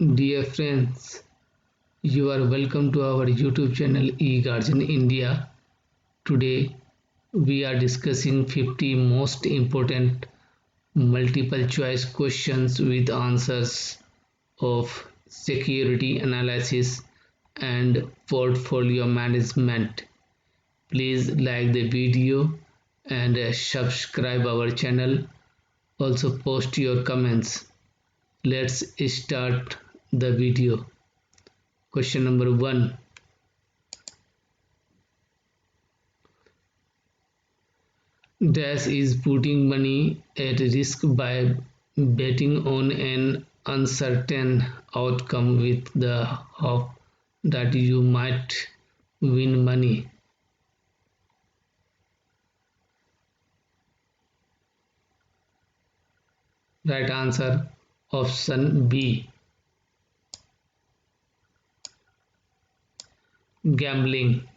Dear friends, you are welcome to our YouTube channel eGuardian India. Today we are discussing 50 most important multiple choice questions with answers of security analysis and portfolio management. Please like the video and subscribe our channel. Also post your comments. Let's start the video. Question number 1. Dash is putting money at risk by betting on an uncertain outcome with the hope that you might win money. Right answer option B. Gambling.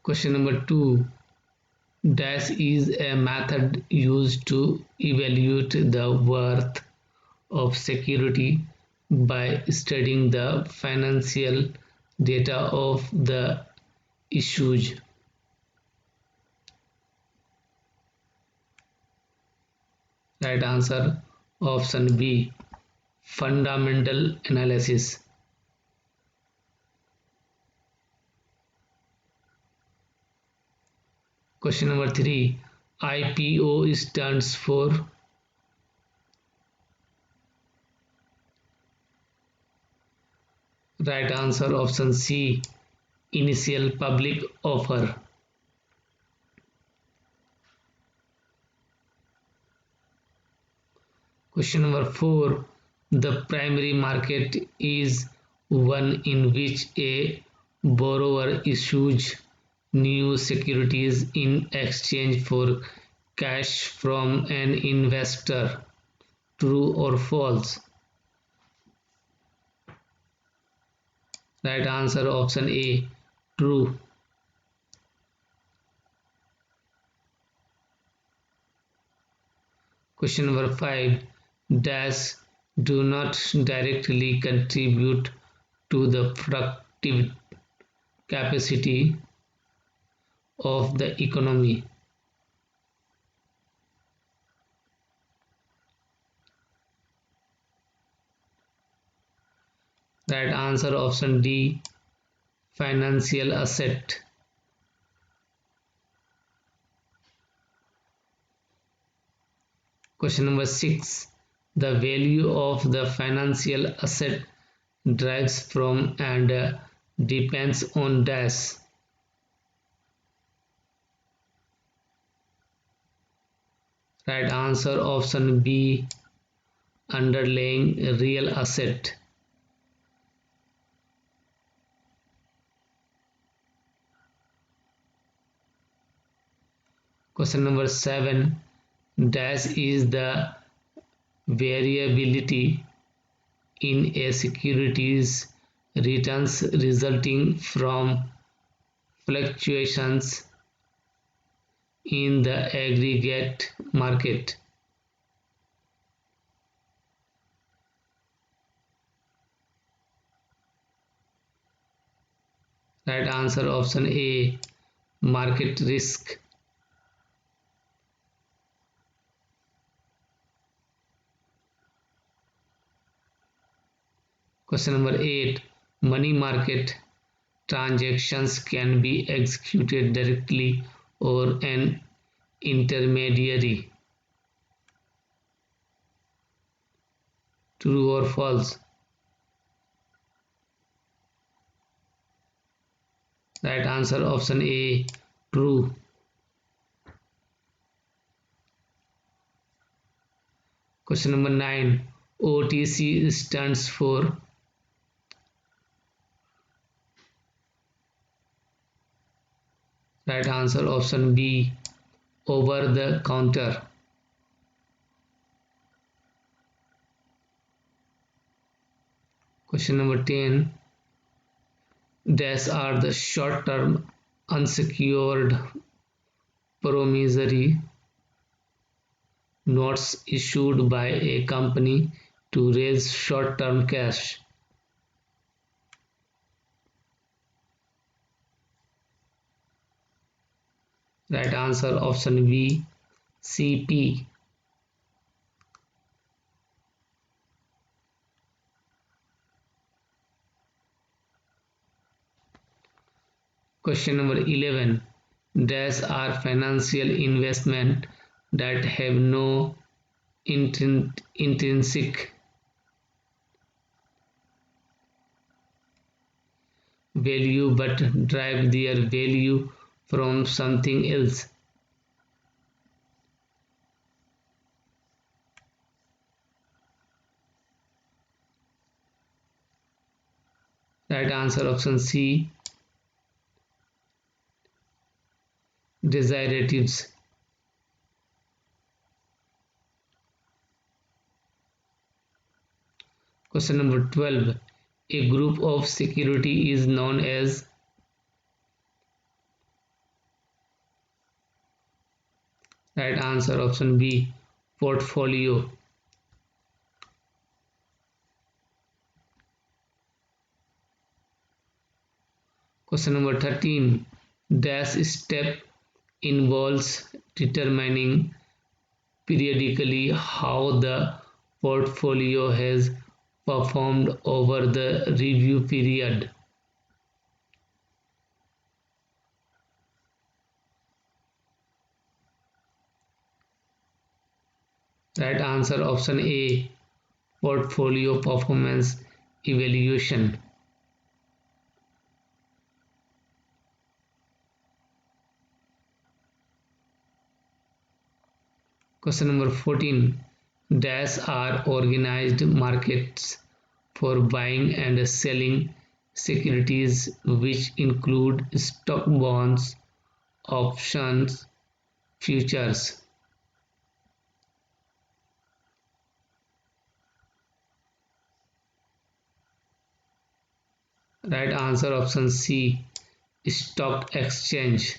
Question number 2. Dash is a method used to evaluate the worth of security by studying the financial data of the issues. Right answer option B. Fundamental analysis. Question number 3. IPO stands for. Right answer option C. Initial public offer. Question number 4. The primary market is one in which a borrower issues new securities in exchange for cash from an investor. True or false? Right answer option A. True. Question number 5. Dash do not directly contribute to the productive capacity of the economy. Right answer option D. Financial asset. Question number 6. The value of the financial asset derives from and depends on dash. Right answer option B. Underlying real asset. Question number 7. Dash is the variability in a security's returns resulting from fluctuations in the aggregate market. Right answer option A. Market risk. Question number 8. Money market transactions can be executed directly or an intermediary. True or false? Right answer option A. True. Question number 9. OTC stands for. Right answer option B. Over the counter. Question number 10. Dash are the short term unsecured promissory notes issued by a company to raise short-term cash. Right answer option B, CP. Question number 11. Dash are financial investment that have no intrinsic value but derive their value from something else. Right answer option C, derivatives. Question number 12. A group of security is known as. Right answer option B, portfolio. Question number 13. Dash step involves determining periodically how the portfolio has performed over the review period. Right answer option A, portfolio performance evaluation. Question number 14. Dash are organized markets for buying and selling securities which include stock, bonds, options, futures. Right answer option C, stock exchange.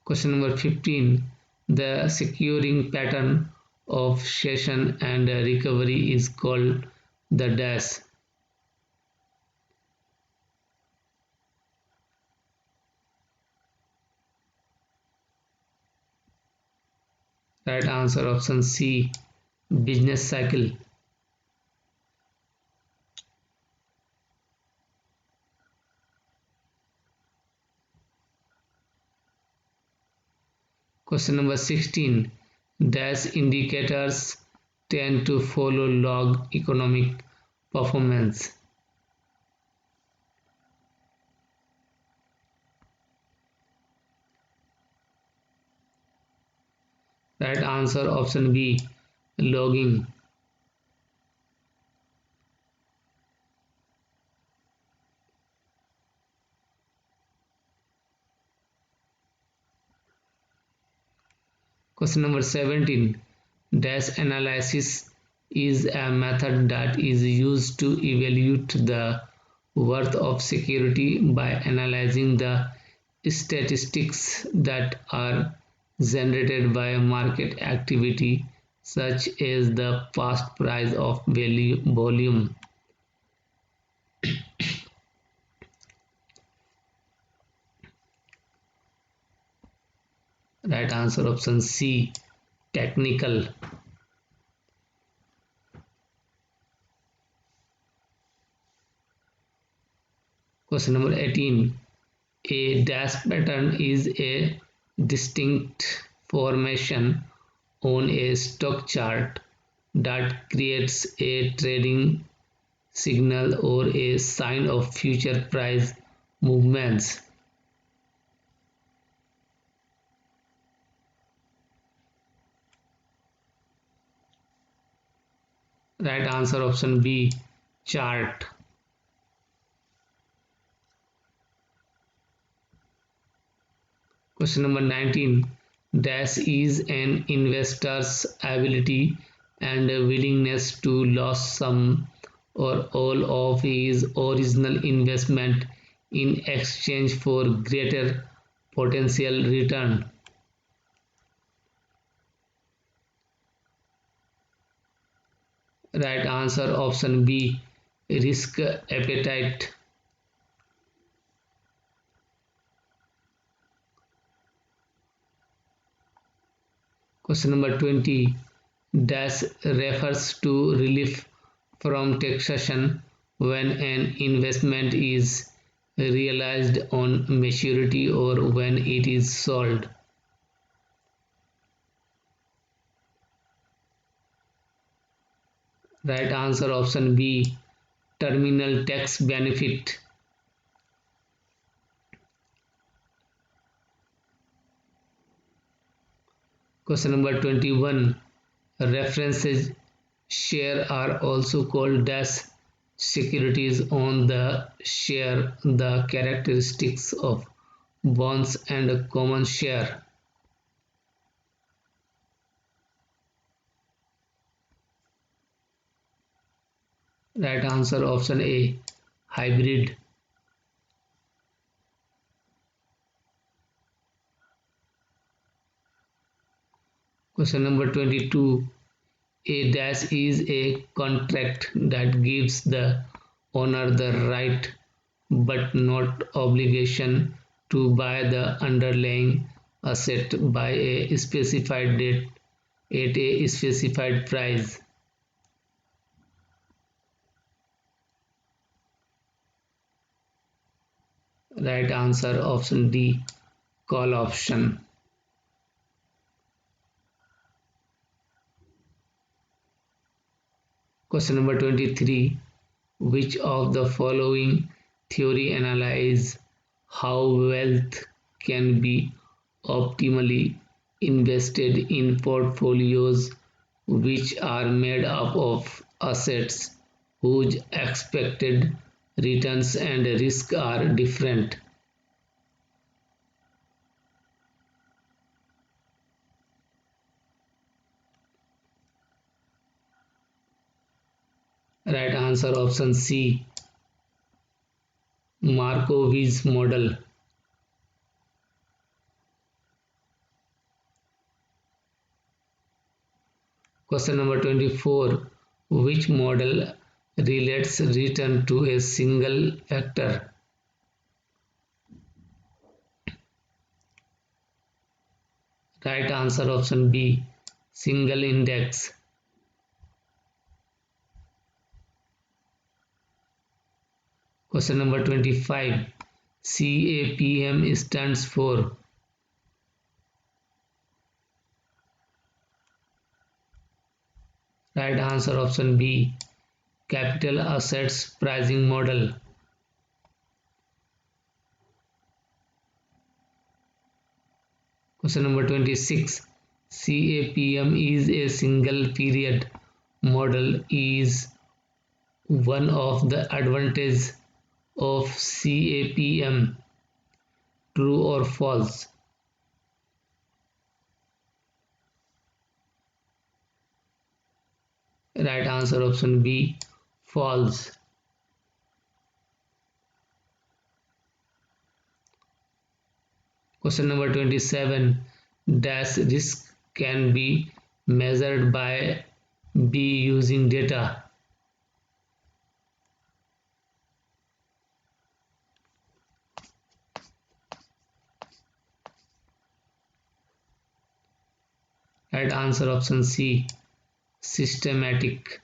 Question number 15. The securing pattern of session and recovery is called the dash. Right answer option C, business cycle. Question number 16. Dash indicators tend to follow log economic performance. Right answer option B, logging. Question number 17. Dash analysis is a method that is used to evaluate the worth of security by analyzing the statistics that are generated by market activity such as the past price of volume. Right answer option C, technical. Question number 18. A dash pattern is a distinct formation on a stock chart that creates a trading signal or a sign of future price movements. Right answer option B, chart. Question number 19. Dash is an investor's ability and willingness to lose some or all of his original investment in exchange for greater potential return. Right answer option B, risk appetite. Question number 20. Dash refers to relief from taxation when an investment is realized on maturity or when it is sold. Right answer option B, terminal tax benefit. Question number 21. References share are also called dash securities on the share the characteristics of bonds and a common share. Right answer option A, hybrid. Question number 22. A dash is a contract that gives the owner the right but not obligation to buy the underlying asset by a specified date at a specified price. Right answer option D, call option. Question number 23. Which of the following theory analyze how wealth can be optimally invested in portfolios which are made up of assets whose expected returns and risk are different? Right answer option C, Markowitz model. Question number 24. Which model relates return to a single factor? Right answer option B, single index. Question number 25. CAPM stands for. Right answer option B, capital assets pricing model. Question number 26. CAPM is a single period model is one of the advantages of CAPM. True or false? Right answer option B, false. Question number 27. Dash risk can be measured by B using data. Right answer option C, systematic.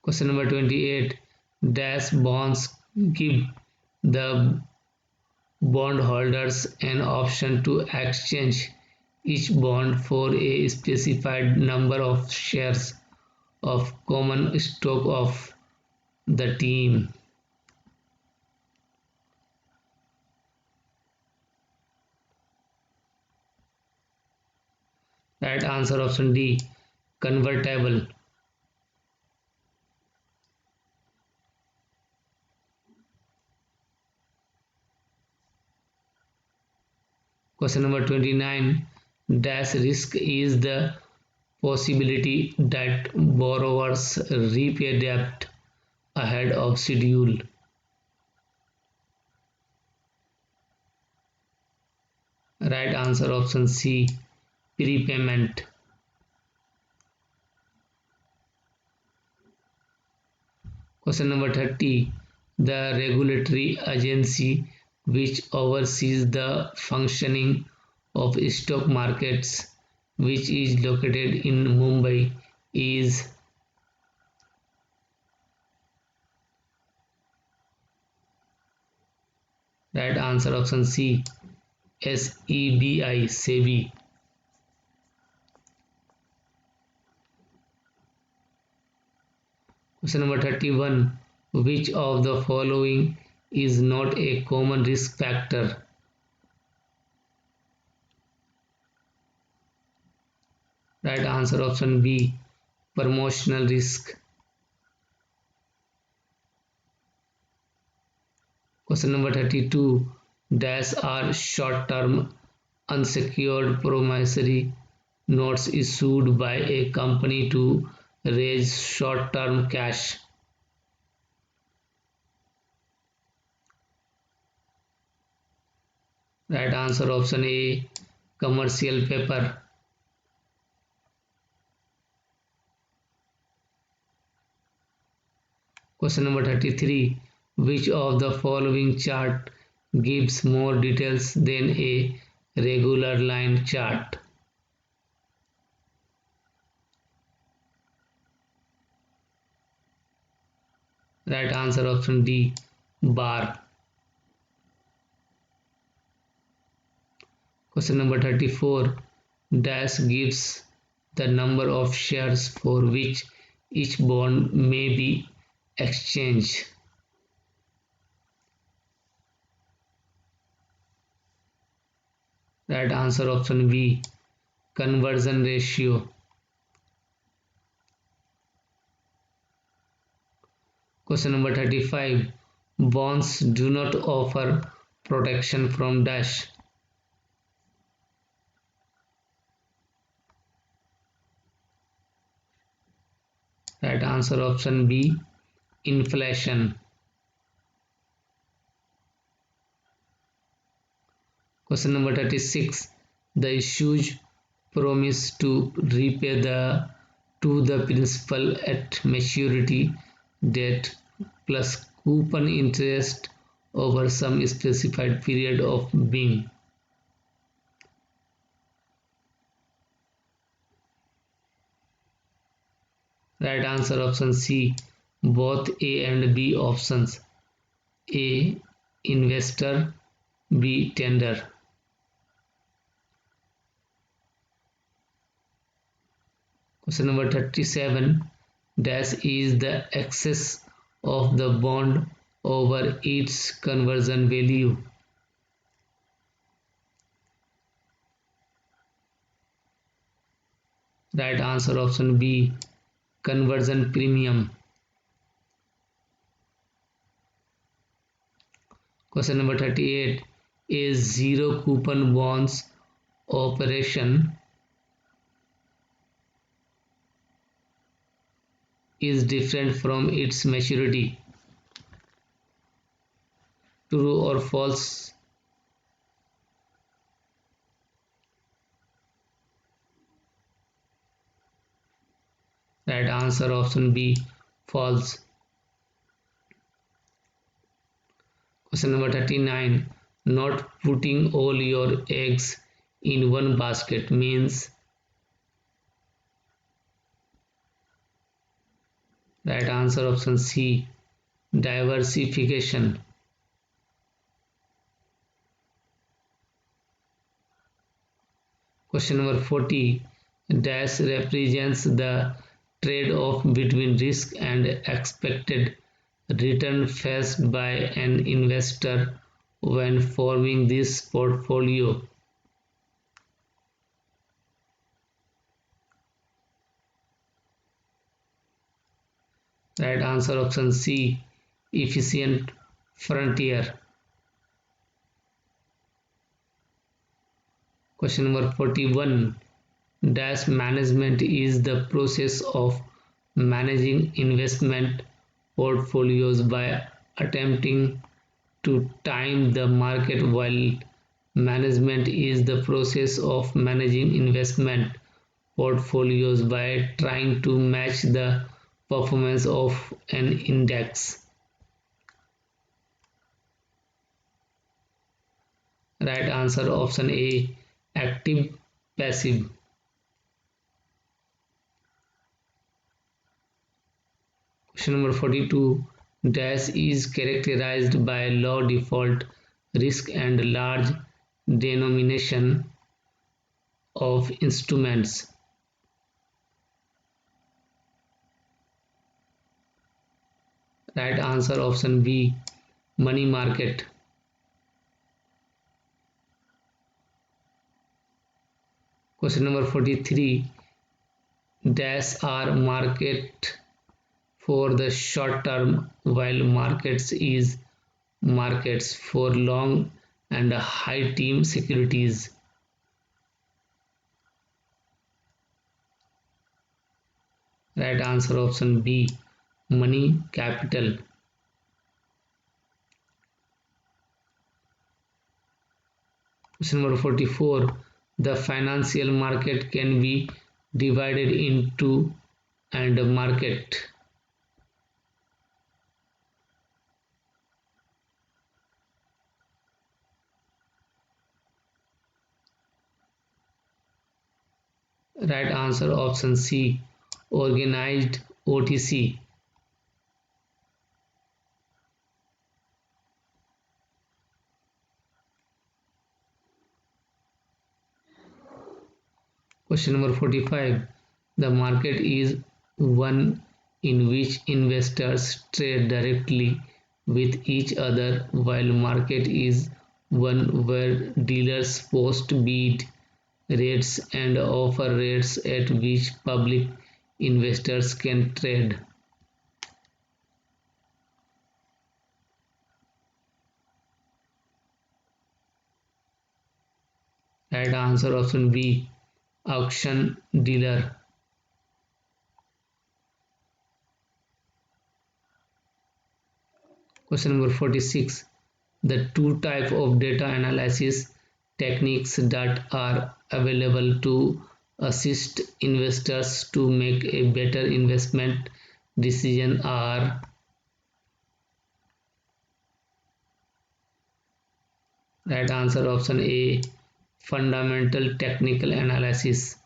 Question number 28. Dash bonds give the bondholders an option to exchange each bond for a specified number of shares of common stock of the team. Right answer option D, convertible. Question number 29. Dash risk is the Possibility that borrowers repay debt ahead of schedule. Right answer option C, prepayment. Question number 30. The regulatory agency which oversees the functioning of stock markets, which is located in Mumbai, is right answer option C, SEBI, SEBI. Question number 31. Which of the following is not a common risk factor? Right answer option B, promotional risk. Question number 32. Dash are short-term unsecured promissory notes issued by a company to raise short-term cash. Right answer option A, commercial paper. Question number 33. Which of the following chart gives more details than a regular line chart? Right answer option D, bar. Question number 34. Dash gives the number of shares for which each bond may be exchanged. Right answer option B, conversion ratio. Question number 35. Bonds do not offer protection from dash. Right answer option B, inflation. Question number 36. The issues promise to repay the principal at maturity date plus coupon interest over some specified period of being. Right answer option C, both A and B options. A, investor, B, tender. Question number 37. Dash is the excess of the bond over its conversion value. Right answer option B, conversion premium. Question number 38. A zero coupon bonds operation is different from its maturity. True or false? Right answer option B, false. Question number 39. Not putting all your eggs in one basket means. Right answer option C, diversification. Question number 40. Dash represents the trade-off between risk and expected return faced by an investor when forming this portfolio. Right answer option C, efficient frontier. Question number 41. Dash management is the process of managing investment portfolios by attempting to time the market, while management is the process of managing investment portfolios by trying to match the performance of an index. Right answer option A, active passive. Question number 42. Dash is characterized by low default risk and large denomination of instruments. Right answer option B, money market. Question number 43. Dash are market for the short term, while markets is markets for long and high team securities. Right answer option B, money capital. Question number 44. The financial market can be divided into and market. Right answer option C, organized OTC. Question number 45. The market is one in which investors trade directly with each other, while market is one where dealers post bid rates and offer rates at which public investors can trade. Right answer option B, auction dealer. Question number 46. The two type of data analysis techniques that are available to assist investors to make a better investment decision are. Right answer option A, fundamental technical analysis.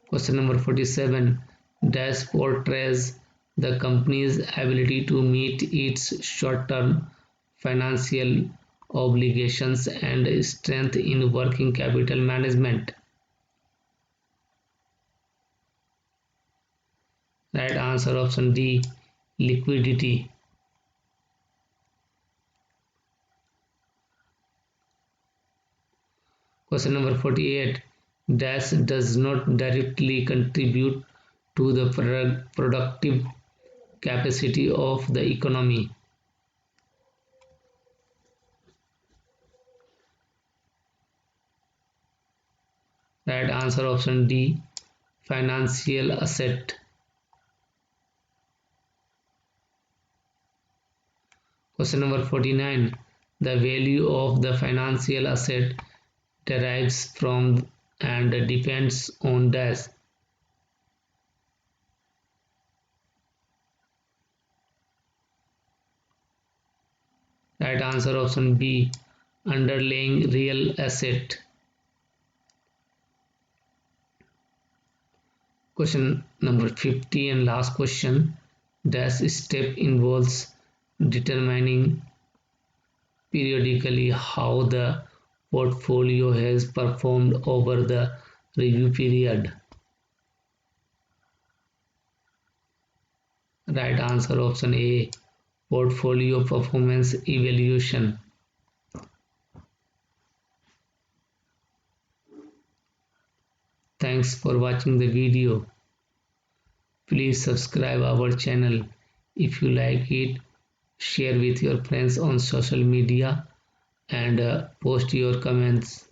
Question number 47. Dash portrays the company's ability to meet its short-term financial obligations and strength in working capital management. Right answer option D, liquidity. Question number 48. Dash does not directly contribute to the productive capacity of the economy. Right answer option D, financial asset. Question number 49. The value of the financial asset derives from and depends on dash. Right answer option B, underlying real asset. Question number 50 and last question. Dash step involves determining periodically how the portfolio has performed over the review period. Right answer option A, portfolio performance evaluation. Thanks for watching the video. Please subscribe our channel if you like it share with your friends on social media, and post your comments